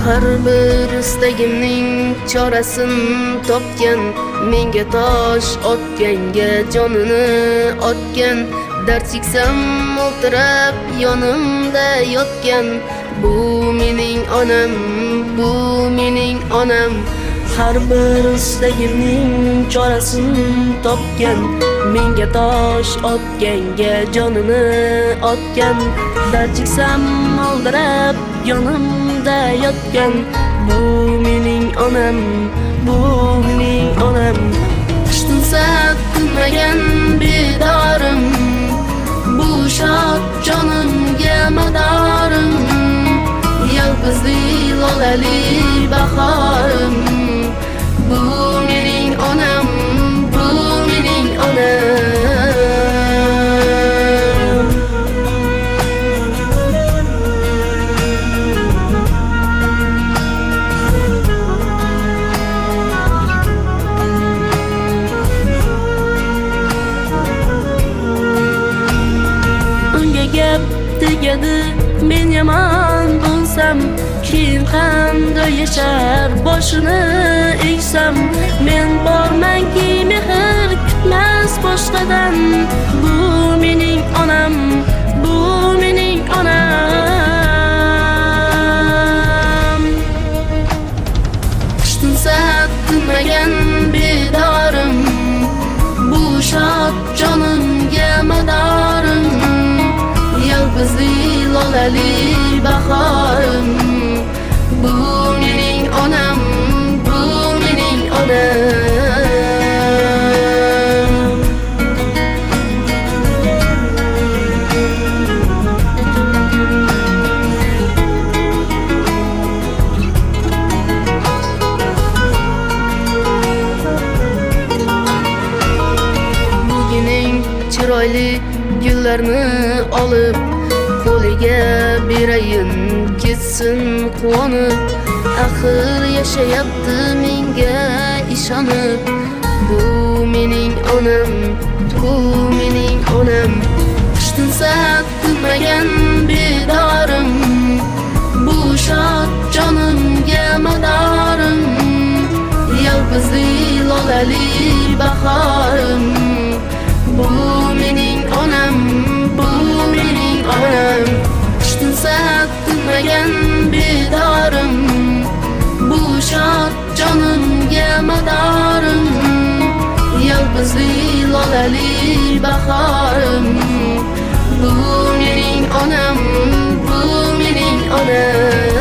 Har bir istagimning chorasini topgan, menga tosh otganga jonini otgan, dard cheksam o'ltirib yonimda yotgan. Bu mening onam, bu mening onam. Har bir istagimning chorasini topgan, menga tosh otganga jonini otgan, dard cheksam o'ltirib yonimda yotgan. Bu mening onam, bu mening onam. Qishtinsa tinmagan bedorim, bu shod jonimga madorim. Yalqizli lolali bahorim. Bu mening onam, bu mening onam. Gap tegadi, men yomon bo'lsam, keyin qanday yashar boshini egsam. Men bormanki mehr kutmas boshqadan. Bu mening onam, bu mening onam. Qishtinsa tinmagan bedorim, bu shod jonimga madorim. Yalqizli lolali bahorim. Bu mening onam, bu mening onam. Buguning chiroyli gullarni olib, qo'liga berayin ketsin quvonib. Axir yashayapti menga ishonib. Bu mening onam, bu mening onam. Qishtinsa tinmagan bedorim, bu shod jonimga madorim. Yalqizli lolali bahorim. Bu mening onam, bu mening onam. Qishtinsa tinmagan bedorim, bu shod jonimga madorim. Yalqizli lolali bahorim. Bu mening onam, bu mening onam.